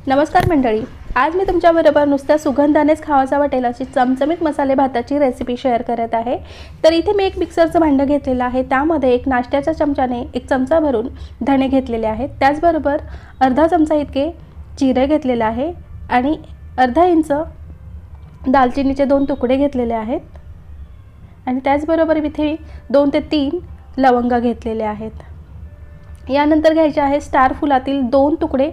नमस्कार मंडळी, आज मी तुमच्याबरोबर नुसत्या सुगंधानेच खावासा वाटेल अशी चमचमीत मसाले भाताची रेसिपी शेअर करत आहे। तर इथे मी एक मिक्सरचं भांडं घेतलेलं आहे। त्यामध्ये एक नाश्त्याच्या चमच्याने एक चमचा भरून धणे घेतलेले आहेत। त्याचबरोबर अर्धा चमचा इतके जिरे घेतलेले आहे आणि अर्धा इंच दालचिनीचे 2 तुकडे घेतलेले आहेत आणि त्याचबरोबर इथे 2 ते 3 लवंगा घेतलेले आहेत। यानंतर घ्यायचे आहे स्टार फुलातील 2 तुकडे।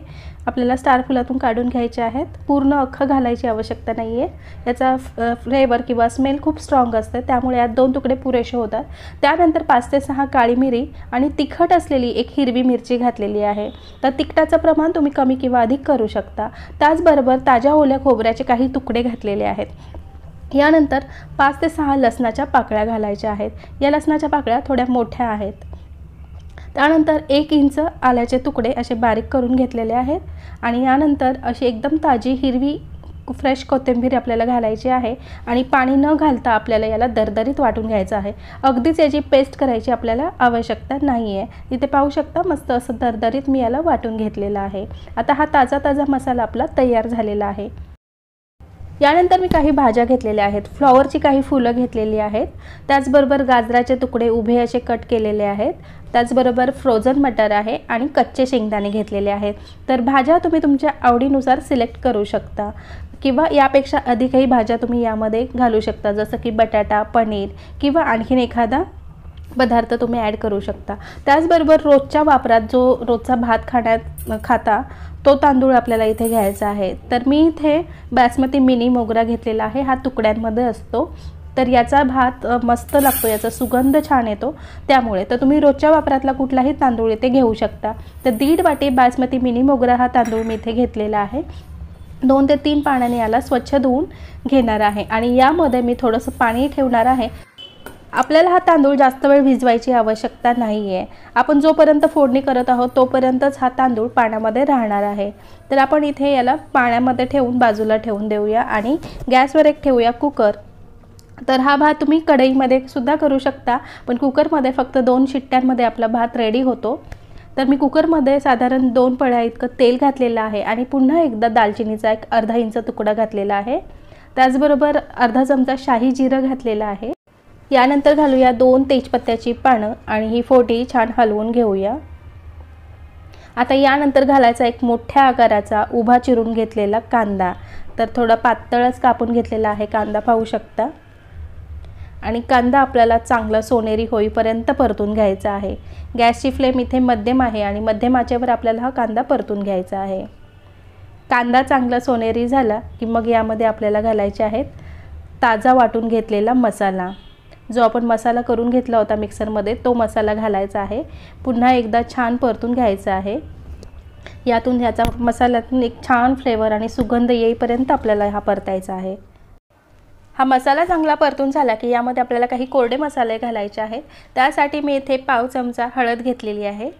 आपल्याला स्टार फुलातून काढून घ्यायचे आहेत। पूर्ण अख्खं घालायची आवश्यकता नाहीये, याचा फ्लेवर किंवा स्मेल खूप स्ट्रॉंग असते, त्यामुळे यात 2 तुकडे पुरेसे होतात। त्यानंतर 5 ते 6 काळी मिरी आणि तिखट असलेली एक हिरवी मिरची घातलेली आहे। तर तिखटाचं प्रमाण तुम्ही कमी किंवा अधिक करू शकता। त्याचबरोबर ताज्या ओल्या खोबऱ्याचे काही तुकडे घातलेले आहेत। यानंतर 5 ते 6 लसणाच्या पाकळ्या घालायच्या आहेत। या लसणाच्या पाकळ्या थोड्या मोठ्या आहेत। त्यानंतर 1 इंच आल्याचे तुकडे असे बारीक करून घेतलेले आहेत आणि यानंतर अशी एकदम ताजी हिरवी फ्रेश कोथिंबीर आपल्याला घालायची आहे आणि पाणी न घालता आपल्याला याला दरदरीत वाटून घ्यायचं आहे। अगदीच याची पेस्ट करायची आपल्याला आवश्यकता नाही आहे। इथे पाहू शकता मस्त असं दरदरीत मी याला वाटून घेतलेला आहे। आता हा ताजा मसाला आपला तयार झालेला आहे। यानंतर मी काही भाज्या घेतलेल्या आहेत। फ्लॉवरची काही फुलं घेतलेली आहेत। त्याचबरोबर गाजराचे तुकडे उभे असे कट केलेले आहेत। त्याचबरोबर फ्रोझन मटर आहे आणि कच्चे शेंगदाणे घेतलेले आहेत। तर भाज्या तुम्ही तुमच्या आवडीनुसार सिलेक्ट करू शकता किंवा यापेक्षा अधिकही भाज्या तुम्ही यामध्ये घालू शकता, जसं की बटाटा, पनीर किंवा आणखीन एखादा पदार्थ तुम्ही ॲड करू शकता। त्याचबरोबर रोजच्या वापरात जो रोजचा भात खाता तो तांदूळ आपल्याला इथे घ्यायचा आहे। तर मी इथे बासमती मिनी मोगरा घेतलेला आहे। हा तुकड्यांमध्ये असतो, तर याचा भात मस्त लागतो, याचा सुगंध छान येतो। त्यामुळे तर तुम्ही रोजच्या वापरातला कुठलाही तांदूळ इथे घेऊ शकता। तर 1.5 वाटी बासमती मिनी मोगरा हा तांदूळ मी इथे घेतलेला आहे। 2 ते 3 पाण्याने याला स्वच्छ धुवून घेणार आहे आणि यामध्ये मी थोडंसं पाणी ठेवणार आहे। आपल्याला हा तांदूळ जास्त वेळ भिजवायची आवश्यकता नाही आहे। आपण जोपर्यंत फोडणी करत आहोत तोपर्यंतच हा तांदूळ पाण्यामध्ये राहणार आहे। तर आपण इथे याला पाण्यामध्ये ठेवून बाजूला ठेवून देऊया आणि गॅसवर एक ठेवूया कुकर। तर हा भात तुम्ही कढईमध्ये सुद्धा करू शकता, पण कुकरमध्ये फक्त 2 शिट्ट्यांमध्ये आपला भात रेडी होतो। तर मी कुकरमध्ये साधारण 2 पळ्या इतकं तेल घातलेलं आहे आणि पुन्हा एकदा दालचिनीचा एक अर्धा इंच तुकडा घातलेला आहे। त्याचबरोबर अर्धा चमचा शाही जिरं घातलेला आहे। यानंतर घालूया 2 तेजपत्त्याची पानं आणि ही फोडी छान हलवून घेऊया। आता यानंतर घालायचा एक मोठ्या आकाराचा उभा चिरून घेतलेला कांदा। तर थोडा पातळच कापून घेतलेला आहे कांदा, पाहू शकता। आणि कांदा आपल्याला चांगला सोनेरी होईपर्यंत परतून घ्यायचा आहे। गॅसची फ्लेम इथे मध्यम आहे आणि मध्यम आचेवर आपल्याला हा कांदा परतून घ्यायचा आहे। कांदा चांगला सोनेरी झाला की मग यामध्ये आपल्याला घालायचे आहेत ताजा वाटून घेतलेला मसाला। जो आपण मसाला करून घेतला होता मिक्सरमध्ये तो मसाला घालायचा आहे। पुन्हा एकदा छान परतून घ्यायचा आहे। यातून ह्याचा मसाल्यातून एक छान फ्लेवर आणि सुगंध येईपर्यंत आपल्याला हा परतायचा आहे। हा मसाला चांगला परतून झाला की यामध्ये आपल्याला काही कोरडे मसाले घालायचे आहेत। त्यासाठी मी इथे पाव चमचा हळद घेतलेली आहे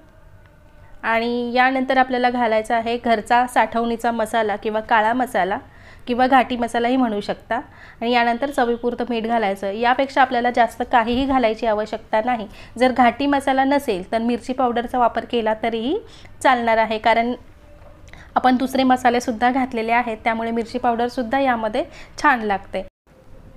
आणि यानंतर आपल्याला घालायचा आहे घरचा साठवणीचा मसाला किंवा काळा मसाला किंवा घाटी मसालाही म्हणू शकता आणि यानंतर चवीपुरतं मीठ घालायचं। यापेक्षा आपल्याला जास्त काहीही घालायची आवश्यकता नाही। जर घाटी मसाला नसेल तर मिरची पावडरचा वापर केला तरीही चालणार आहे, कारण आपण दुसरे मसाले सुद्धा घातलेले आहेत, त्यामुळे मिरची पावडर सुद्धा यामध्ये छान लागते।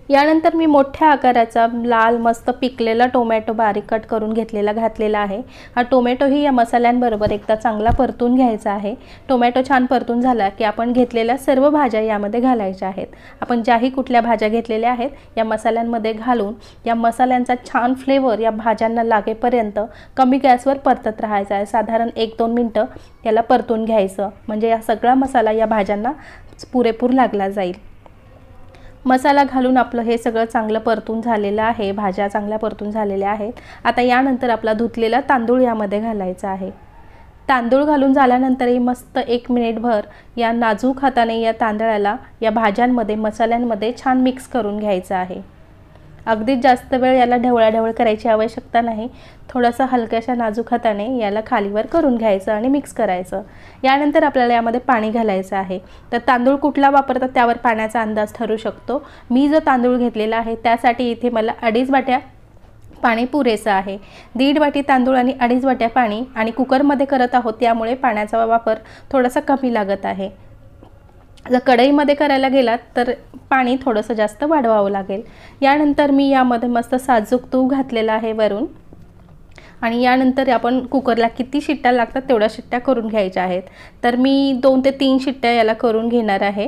यानंतर मी मोठ्या आकाराचा लाल मस्त पिकलेला टोमॅटो बारीक कट करून घातलेला आहे। हा टोमॅटोही या मसाल्यांबरोबर एकदा चांगला परतून घ्यायचा आहे। टोमॅटो छान परतून झाला की आपण घेतलेल्या सर्व भाज्या यामध्ये घालायच्या आहेत। आपण ज्याही कुठल्या भाज्या घेतलेल्या आहेत या मसाल्यांमध्ये घालून या मसाल्यांचा छान फ्लेवर या भाज्यांना लागेपर्यंत कमी गॅसवर परतत राहायचा आहे। साधारण 1-2 मिनिटं याला परतून घ्यायचं, म्हणजे या सगळा मसाला या भाज्यांना पुरेपूर लागला जाईल। मसाला घालून आपलं हे सगळं चांगलं परतून झालेलं आहे। भाज्या चांगल्या परतून झालेल्या आहेत। आता यानंतर आपला धुतलेला तांदूळ यामध्ये घालायचा आहे। तांदूळ घालून झाल्यानंतरही मस्त 1 मिनिटभर या नाजूक हाताने या तांदळाला या भाज्यांमध्ये मसाल्यांमध्ये छान मिक्स करून घ्यायचं आहे। अगदीच जास्त वेळ याला ढवळाढवळ करायची आवश्यकता नाही। थोडासा हलक्याशा नाजूक हाताने याला खालीवर करून घ्यायचं आणि मिक्स करायचं। यानंतर आपल्याला यामध्ये पाणी घालायचं आहे। तर तांदूळ कुठला वापरतात त्यावर पाण्याचा अंदाज ठरू शकतो। मी जो तांदूळ घेतलेला आहे त्यासाठी इथे मला 2.5 वाट्या पाणी पुरेसं आहे। 1.5 वाटी तांदूळ आणि 2.5 वाट्या पाणी आणि कुकरमध्ये करत आहोत त्यामुळे पाण्याचा वापर थोडासा कमी लागत आहे। जर कढईमध्ये करायला गेलात तर पाणी थोडंसं जास्त वाढवावं लागेल। यानंतर मी यामध्ये मस्त साजूक तूप घातलेलं आहे वरून, आणि यानंतर आपण कुकरला किती शिट्ट्या लागतात तेवढ्या शिट्ट्या करून घ्यायच्या आहेत। तर मी 2 ते 3 शिट्ट्या याला करून घेणार आहे,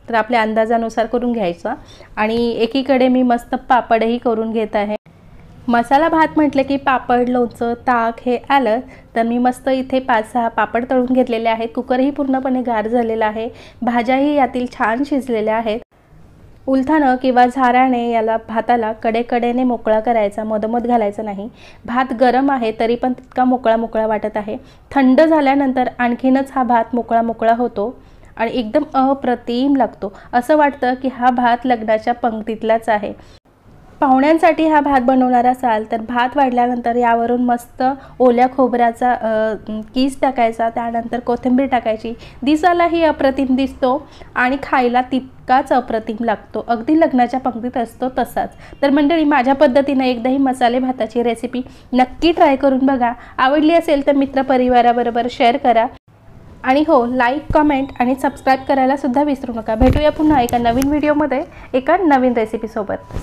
तर आपल्या अंदाजानुसार करून घ्यायचा। आणि एकीकडे मी मस्त पापडही करून घेत आहे। मसाला भात म्हटलं की पापड, लोणचं, ताक हे आलं, तर मी मस्त इथे 5-6 पापड तळून घेतलेले आहेत। कुकरही पूर्णपणे गार झालेला आहे, भाज्याही यातील छान शिजलेल्या आहेत। उलथानं किंवा झाऱ्याने याला भाताला कडेकडेने मोकळा करायचा, मधोमध घालायचा नाही। भात गरम आहे तरी पण तितका मोकळा मोकळा वाटत आहे। थंड झाल्यानंतर आणखीनच हा भात मोकळा मोकळा होतो आणि एकदम अप्रतिम लागतो। असं वाटतं की हा भात लग्नाच्या पंक्तीतलाच आहे। पाहुण्यांसाठी हा भात बनवणार असाल तर भात वाढल्यानंतर यावरून मस्त ओल्या खोबऱ्याचा कीस टाकायचा, त्यानंतर कोथिंबीर टाकायची। दिसायलाही अप्रतिम दिसतो आणि खायला तितकाच अप्रतिम लागतो, अगदी लग्नाच्या पंक्तीत असतो तसाच। तर मंडळी, माझ्या पद्धतीने एकदाही मसाले भाताची रेसिपी नक्की ट्राय करून बघा। आवडली असेल तर मित्रपरिवाराबरोबर शेअर करा, आणि हो, लाईक, कमेंट आणि सबस्क्राईब करायला सुद्धा विसरू नका। भेटूया पुन्हा एका नवीन व्हिडिओमध्ये एका नवीन रेसिपीसोबत।